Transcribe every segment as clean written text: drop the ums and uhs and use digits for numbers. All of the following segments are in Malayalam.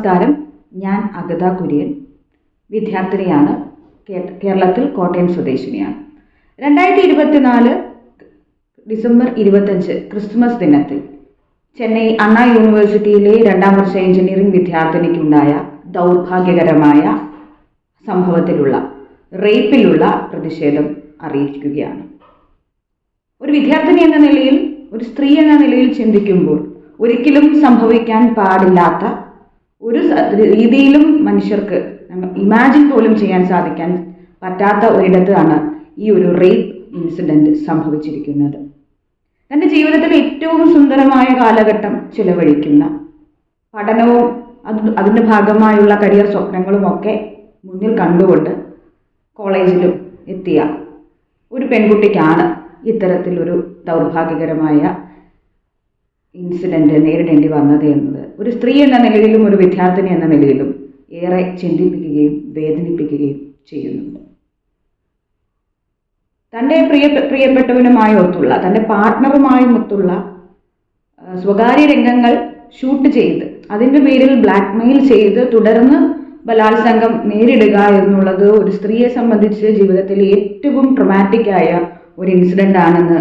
നമസ്കാരം. ഞാൻ അഗത കുര്യൻ, വിദ്യാർത്ഥിനിയാണ്. കേരളത്തിൽ കോട്ടയം സ്വദേശിനിയാണ്. 2024 ഡിസംബർ 25 ക്രിസ്മസ് ദിനത്തിൽ ചെന്നൈ അണ്ണാ യൂണിവേഴ്സിറ്റിയിലെ 2ാം വർഷ എഞ്ചിനീയറിംഗ് വിദ്യാർത്ഥിനിക്കുണ്ടായ ദൗർഭാഗ്യകരമായ സംഭവത്തിലുള്ള റേപ്പിലുള്ള പ്രതിഷേധം അറിയിക്കുകയാണ്. ഒരു വിദ്യാർത്ഥിനി എന്ന നിലയിൽ, ഒരു സ്ത്രീ എന്ന നിലയിൽ ചിന്തിക്കുമ്പോൾ ഒരിക്കലും സംഭവിക്കാൻ പാടില്ലാത്ത ഒരു രീതിയിലും മനുഷ്യർക്ക് ഇമാജിൻ പോലും ചെയ്യാൻ സാധിക്കാൻ പറ്റാത്ത ഒരിടത്താണ് ഈ ഒരു റേപ്പ് ഇൻസിഡൻറ്റ് സംഭവിച്ചിരിക്കുന്നത്. തൻ്റെ ജീവിതത്തിൽ ഏറ്റവും സുന്ദരമായ കാലഘട്ടം ചിലവഴിക്കുന്ന, പഠനവും അതിൻ്റെ ഭാഗമായുള്ള കരിയർ സ്വപ്നങ്ങളുമൊക്കെ മുന്നിൽ കണ്ടുകൊണ്ട് കോളേജിലും എത്തിയ ഒരു പെൺകുട്ടിക്കാണ് ഇത്തരത്തിലൊരു ദൗർഭാഗ്യകരമായ ഇൻസിഡൻറ്റ് നേരിടേണ്ടി വന്നത് എന്നത് ഒരു സ്ത്രീ എന്ന നിലയിലും ഒരു വിദ്യാർത്ഥിനി എന്ന നിലയിലും ഏറെ ചിന്തിപ്പിക്കുകയും വേദനിപ്പിക്കുകയും ചെയ്യുന്നുണ്ട്. തൻ്റെ പ്രിയപ്പെട്ടവനുമായി ഒത്തുള്ള, തൻ്റെ പാർട്ട്ണറുമായി ഒത്തുള്ള സ്വകാര്യ രംഗങ്ങൾ ഷൂട്ട് ചെയ്ത് അതിൻ്റെ പേരിൽ ബ്ലാക്ക്മെയിൽ ചെയ്ത് തുടർന്ന് ബലാത്സംഗം നേരിടുക എന്നുള്ളത് ഒരു സ്ത്രീയെ സംബന്ധിച്ച് ജീവിതത്തിലെ ഏറ്റവും ട്രൊമാറ്റിക്കായ ഒരു ഇൻസിഡൻ്റ് ആണെന്ന്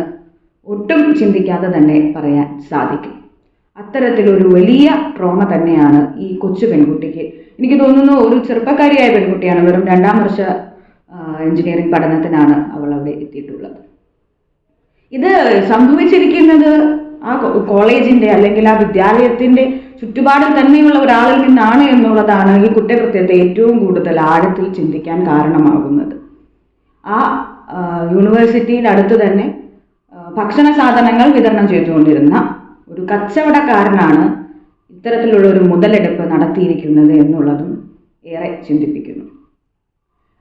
ഒട്ടും ചിന്തിക്കാതെ തന്നെ പറയാൻ സാധിക്കും. അത്തരത്തിലൊരു വലിയ ട്രോമ തന്നെയാണ് ഈ കൊച്ചു പെൺകുട്ടിക്ക്. എനിക്ക് തോന്നുന്നു ഒരു ചെറുപ്പക്കാരിയായ പെൺകുട്ടിയാണ്. വെറും 2ാം വർഷ എഞ്ചിനീയറിംഗ് പഠനത്തിനാണ് അവൾ അവിടെ എത്തിയിട്ടുള്ളത്. ഇത് സംഭവിച്ചിരിക്കുന്നത് ആ കോളേജിൻ്റെ അല്ലെങ്കിൽ ആ വിദ്യാലയത്തിൻ്റെ ചുറ്റുപാടിൽ തന്നെയുള്ള ഒരാളിൽ നിന്നാണ് എന്നുള്ളതാണ് ഈ കുറ്റകൃത്യത്തെ ഏറ്റവും കൂടുതൽ ആഴത്തിൽ ചിന്തിക്കാൻ കാരണമാകുന്നത്. ആ യൂണിവേഴ്സിറ്റിയുടെ അടുത്ത് തന്നെ ഭക്ഷണ സാധനങ്ങൾ വിതരണം ചെയ്തുകൊണ്ടിരുന്ന ഒരു കച്ചവടക്കാരനാണ് ഇത്തരത്തിലുള്ള ഒരു മുതലെടുപ്പ് നടത്തിയിരിക്കുന്നത് എന്നുള്ളതും ഏറെ ചിന്തിപ്പിക്കുന്നു.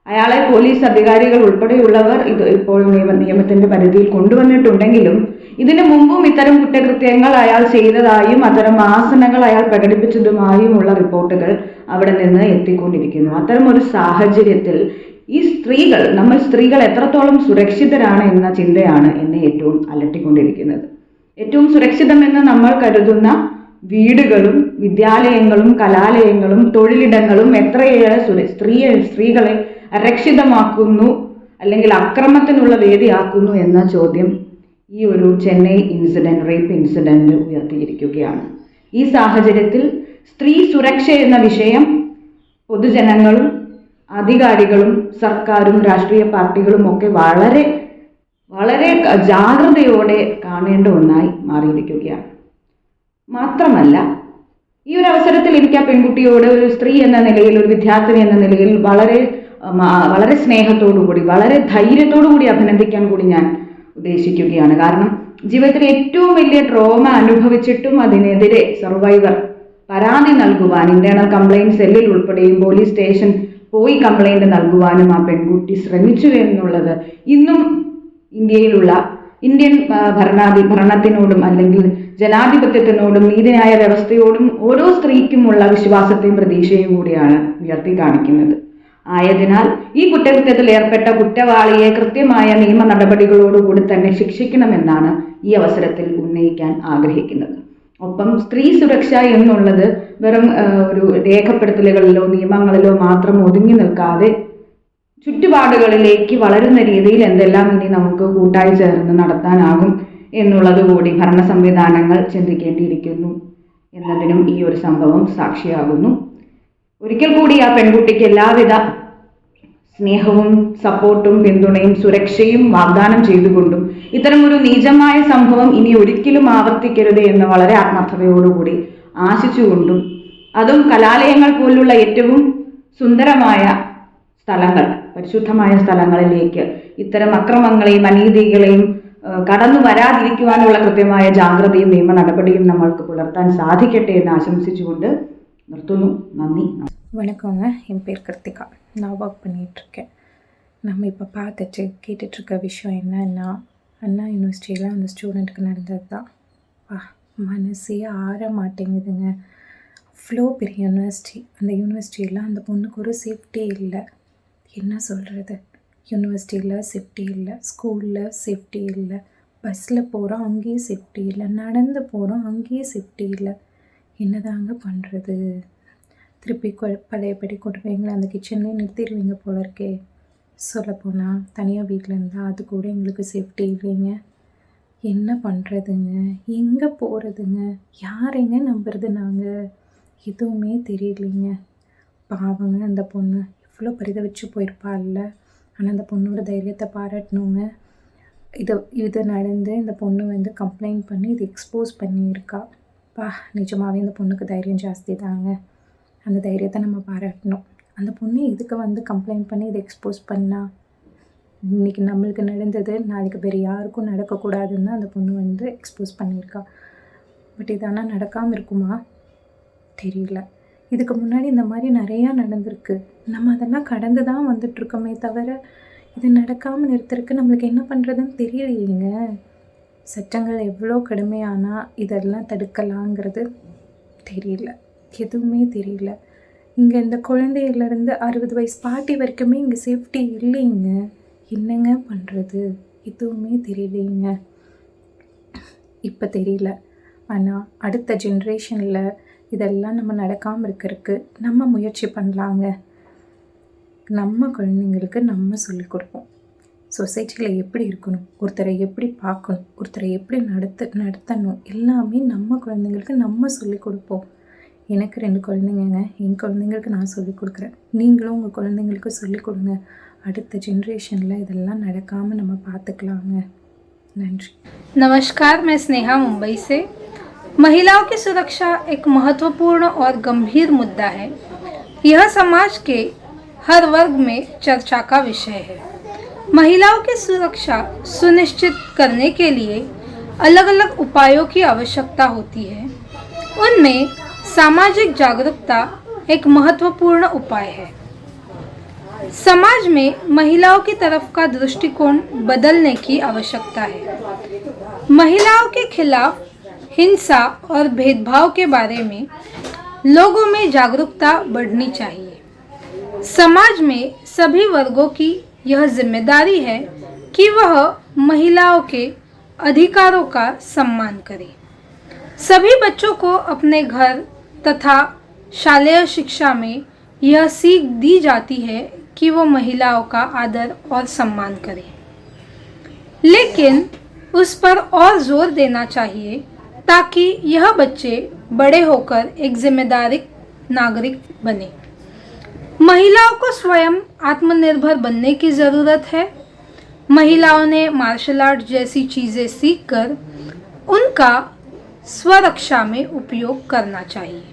അയാളെ പോലീസ് അധികാരികൾ ഉൾപ്പെടെയുള്ളവർ ഇത് ഇപ്പോൾ നിയമത്തിൻ്റെ പരിധിയിൽ കൊണ്ടുവന്നിട്ടുണ്ടെങ്കിലും ഇതിനു മുമ്പും ഇത്തരം കുറ്റകൃത്യങ്ങൾ അയാൾ ചെയ്തതായും അത്തരം വാസനകൾ അയാൾ പ്രകടിപ്പിച്ചതുമായുമുള്ള റിപ്പോർട്ടുകൾ അവിടെ നിന്ന് എത്തിക്കൊണ്ടിരിക്കുന്നു. അത്തരം ഒരു സാഹചര്യത്തിൽ ഈ നമ്മൾ സ്ത്രീകൾ എത്രത്തോളം സുരക്ഷിതരാണ് എന്ന ചിന്തയാണ് എന്നെ ഏറ്റവും അലട്ടിക്കൊണ്ടിരിക്കുന്നത്. ഏറ്റവും സുരക്ഷിതമെന്ന് നമ്മൾ കരുതുന്ന വീടുകളും വിദ്യാലയങ്ങളും കലാലയങ്ങളും തൊഴിലിടങ്ങളും എത്രയേറെ സ്ത്രീകളെ അരക്ഷിതമാക്കുന്നു അല്ലെങ്കിൽ അക്രമത്തിനുള്ള വേദിയാക്കുന്നു എന്ന ചോദ്യം ഈ ഒരു ചെന്നൈ റേപ്പ് ഇൻസിഡൻറ്റ് ഉയർത്തിയിരിക്കുകയാണ്. ഈ സാഹചര്യത്തിൽ സ്ത്രീ സുരക്ഷ എന്ന വിഷയം പൊതുജനങ്ങളും അധികാരികളും സർക്കാരും രാഷ്ട്രീയ പാർട്ടികളും ഒക്കെ വളരെ വളരെ ജാഗ്രതയോടെ കാണേണ്ട ഒന്നായി മാറിയിരിക്കുകയാണ്. മാത്രമല്ല, ഈ ഒരു അവസരത്തിൽ എനിക്ക് ആ പെൺകുട്ടിയോട് ഒരു സ്ത്രീ എന്ന നിലയിൽ, ഒരു വിദ്യാർത്ഥിനി എന്ന നിലയിൽ വളരെ സ്നേഹത്തോടു കൂടി, വളരെ ധൈര്യത്തോടു കൂടി അഭിനന്ദിക്കാൻ കൂടി ഞാൻ ഉദ്ദേശിക്കുകയാണ്. കാരണം ജീവിതത്തിൽ ഏറ്റവും വലിയ ട്രോമ അനുഭവിച്ചിട്ടും അതിനെതിരെ സർവൈവർ പരാതി നൽകുവാൻ ഇന്റേണൽ കംപ്ലയിന്റ് സെല്ലിൽ ഉൾപ്പെടെയും പോലീസ് സ്റ്റേഷൻ പോയി കംപ്ലയിന്റ് നൽകുവാനും ആ പെൺകുട്ടി ശ്രമിച്ചു എന്നുള്ളത് ഇന്നും ഇന്ത്യൻ ഭരണത്തിനോടും അല്ലെങ്കിൽ ജനാധിപത്യത്തിനോടും നീതിന്യായ വ്യവസ്ഥയോടും ഓരോ സ്ത്രീക്കുമുള്ള വിശ്വാസത്തെയും പ്രതീക്ഷയും കൂടിയാണ് ഉയർത്തി കാണിക്കുന്നത്. ആയതിനാൽ ഈ കുറ്റകൃത്യത്തിൽ ഏർപ്പെട്ട കുറ്റവാളിയെ കൃത്യമായ നിയമ നടപടികളോടുകൂടി തന്നെ ശിക്ഷിക്കണമെന്നാണ് ഈ അവസരത്തിൽ ഉന്നയിക്കാൻ ആഗ്രഹിക്കുന്നത്. ഒപ്പം സ്ത്രീ സുരക്ഷ എന്നുള്ളത് വെറും ഒരു രേഖപ്പെടുത്തലുകളിലോ നിയമങ്ങളിലോ മാത്രം ഒതുങ്ങി നിൽക്കാതെ ചുറ്റുപാടുകളിലേക്ക് വളരുന്ന രീതിയിൽ എന്തെല്ലാം ഇനി നമുക്ക് കൂട്ടായി ചേർന്ന് നടത്താനാകും എന്നുള്ളത് കൂടി ഭരണ സംവിധാനങ്ങൾ ചിന്തിക്കേണ്ടിയിരിക്കുന്നു എന്നതിനും ഈ ഒരു സംഭവം സാക്ഷിയാകുന്നു. ഒരിക്കൽ കൂടി ആ പെൺകുട്ടിക്ക് എല്ലാവിധ സ്നേഹവും സപ്പോർട്ടും പിന്തുണയും സുരക്ഷയും വാഗ്ദാനം ചെയ്തുകൊണ്ടും ഇത്തരം ഒരു നീചമായ സംഭവം ഇനി ഒരിക്കലും ആവർത്തിക്കരുത് എന്ന് വളരെ ആത്മാർത്ഥതയോടുകൂടി ആശിച്ചുകൊണ്ടും, അതും കലാലയങ്ങൾ പോലുള്ള ഏറ്റവും സുന്ദരമായ സ്ഥലങ്ങൾ, പരിശുദ്ധമായ സ്ഥലങ്ങളിലേക്ക് ഇത്തരം അക്രമങ്ങളെയും അനീതികളെയും കടന്നു വരാതിരിക്കുവാനുള്ള കൃത്യമായ ജാഗ്രതയും നിയമ നടപടിയും നമ്മൾക്ക് പുലർത്താൻ സാധിക്കട്ടെ എന്ന് ஆசம்சிச்சுകൊണ്ട് നിർത്തുന്നു. நன்றி. வணக்கங்க, என் பேர் கிருத்திகா. நான் ஒர்க் பண்ணிகிட்ருக்கேன். நம்ம இப்போ கேட்டுட்ருக்க விஷயம் என்னன்னா, அண்ணா யூனிவர்சிட்டியில் அந்த ஸ்டூடெண்ட்டுக்கு நடந்தது தான். மனசே ஆற மாட்டேங்குதுங்க. அவ்வளோ பெரிய யூனிவர்சிட்டி, அந்த யூனிவர்சிட்டியில் அந்த பொண்ணுக்கு ஒரு சேஃப்டி இல்லை. என்ன சொல்கிறது, யூனிவர்சிட்டியில் சேஃப்டி இல்லை, ஸ்கூலில் சேஃப்டி இல்லை, பஸ்ஸில் போகிறோம் அங்கேயும் சேஃப்டி இல்லை, நடந்து போகிறோம் அங்கேயும் சேஃப்டி இல்லை. என்னதாங்க பண்ணுறது? திருப்பி பழையபடி கொண்டு போய் எங்களை அந்த கிச்சன்லேயே நிறுத்திடுவீங்க போல இருக்கே. சொல்லப்போனால் தனியாக வீட்டில் இருந்தால் அது கூட எங்களுக்கு சேஃப்டி இல்லைங்க. என்ன பண்ணுறதுங்க, எங்கே போகிறதுங்க, யாரைங்க நம்புறது நாங்கள்? எதுவுமே தெரியலைங்க. பாவங்க அந்த பொண்ணு இவ்வளோ பரிதவிச்சு போயிருப்பாள்ல. ஆனால் அந்த பொண்ணோட தைரியத்தை பாராட்டணுங்க. இது நடந்து இந்த பொண்ணு வந்து கம்ப்ளைண்ட் பண்ணி இது எக்ஸ்போஸ் பண்ணியிருக்கா. நிஜமாகவே இந்த பொண்ணுக்கு தைரியம் ஜாஸ்தி தாங்க. அந்த தைரியத்தை நம்ம பாராட்டணும். அந்த பொண்ணு இதுக்கு வந்து கம்ப்ளைண்ட் பண்ணி இதை எக்ஸ்போஸ் பண்ணா, இன்றைக்கி நம்மளுக்கு நடந்தது நாளைக்கு வேறு யாருக்கும் நடக்கக்கூடாதுன்னு தான் அந்த பொண்ணு வந்து எக்ஸ்போஸ் பண்ணியிருக்கா. பட் இதெல்லாம் நடக்காமல் இருக்குமா தெரியல. இதுக்கு முன்னாடி இந்த மாதிரி நிறையா நடந்திருக்கு. நம்ம அதெல்லாம் கடந்து தான் வந்துட்ருக்கோமே தவிர இது நடக்காமல் நிறுத்துறதுக்கு நம்மளுக்கு என்ன பண்ணுறதுன்னு தெரியலையேங்க. சட்டங்கள் எவ்வளோ கடுமையானால் இதெல்லாம் தடுக்கலாங்கிறது தெரியல, எதுவுமே தெரியல. இங்கே இந்த குழந்தையிலேருந்து 60 வயசு பாட்டி வரைக்குமே இங்கே சேஃப்டி இல்லைங்க. என்னங்க பண்ணுறது எதுவுமே தெரியலைங்க. இப்போ தெரியல, ஆனால் அடுத்த ஜென்ரேஷனில் இதெல்லாம் நம்ம நடக்காமல் இருக்கிறதுக்கு நம்ம முயற்சி பண்ணலாங்க. நம்ம குழந்தைங்களுக்கு நம்ம சொல்லிக் கொடுப்போம். சொசைட்டியில் எப்படி இருக்கணும், ஒருத்தரை எப்படி பார்க்கணும், ஒருத்தரை எப்படி நடத்தணும், எல்லாமே நம்ம குழந்தைங்களுக்கு நம்ம சொல்லிக் கொடுப்போம். எனக்கு 2 குழந்தைங்க. என் குழந்தைங்களுக்கு நான் சொல்லிக் கொடுக்குறேன். நீங்களும் உங்கள் குழந்தைங்களுக்கு சொல்லிக் கொடுங்க. அடுத்த ஜென்ரேஷனில் இதெல்லாம் நடக்காமல் நம்ம பார்த்துக்கலாங்க. நன்றி. नमस्कार, मैं स्नेहा मुंबई से। महिलाओं की सुरक्षा एक महत्वपूर्ण और गंभीर मुद्दा है। यह समाज के हर वर्ग में चर्चा का विषय है। महिलाओं की सुरक्षा सुनिश्चित करने के लिए अलग अलग उपायों की आवश्यकता होती है। उनमें सामाजिक जागरूकता एक महत्वपूर्ण उपाय है। समाज में महिलाओं की तरफ का दृष्टिकोण बदलने की आवश्यकता है। महिलाओं के खिलाफ हिंसा और भेदभाव के बारे में लोगों में जागरूकता बढ़नी चाहिए। समाज में सभी वर्गों की यह जिम्मेदारी है कि वह महिलाओं के अधिकारों का सम्मान करें। सभी बच्चों को अपने घर तथा शालेय शिक्षा में यह सीख दी जाती है कि वो महिलाओं का आदर और सम्मान करें, लेकिन उस पर और जोर देना चाहिए ताकि यह बच्चे बड़े होकर एक जिम्मेदार नागरिक बने। महिलाओं को स्वयं आत्मनिर्भर बनने की ज़रूरत है। महिलाओं ने मार्शल आर्ट जैसी चीज़ें सीखकर उनका स्वरक्षा में उपयोग करना चाहिए।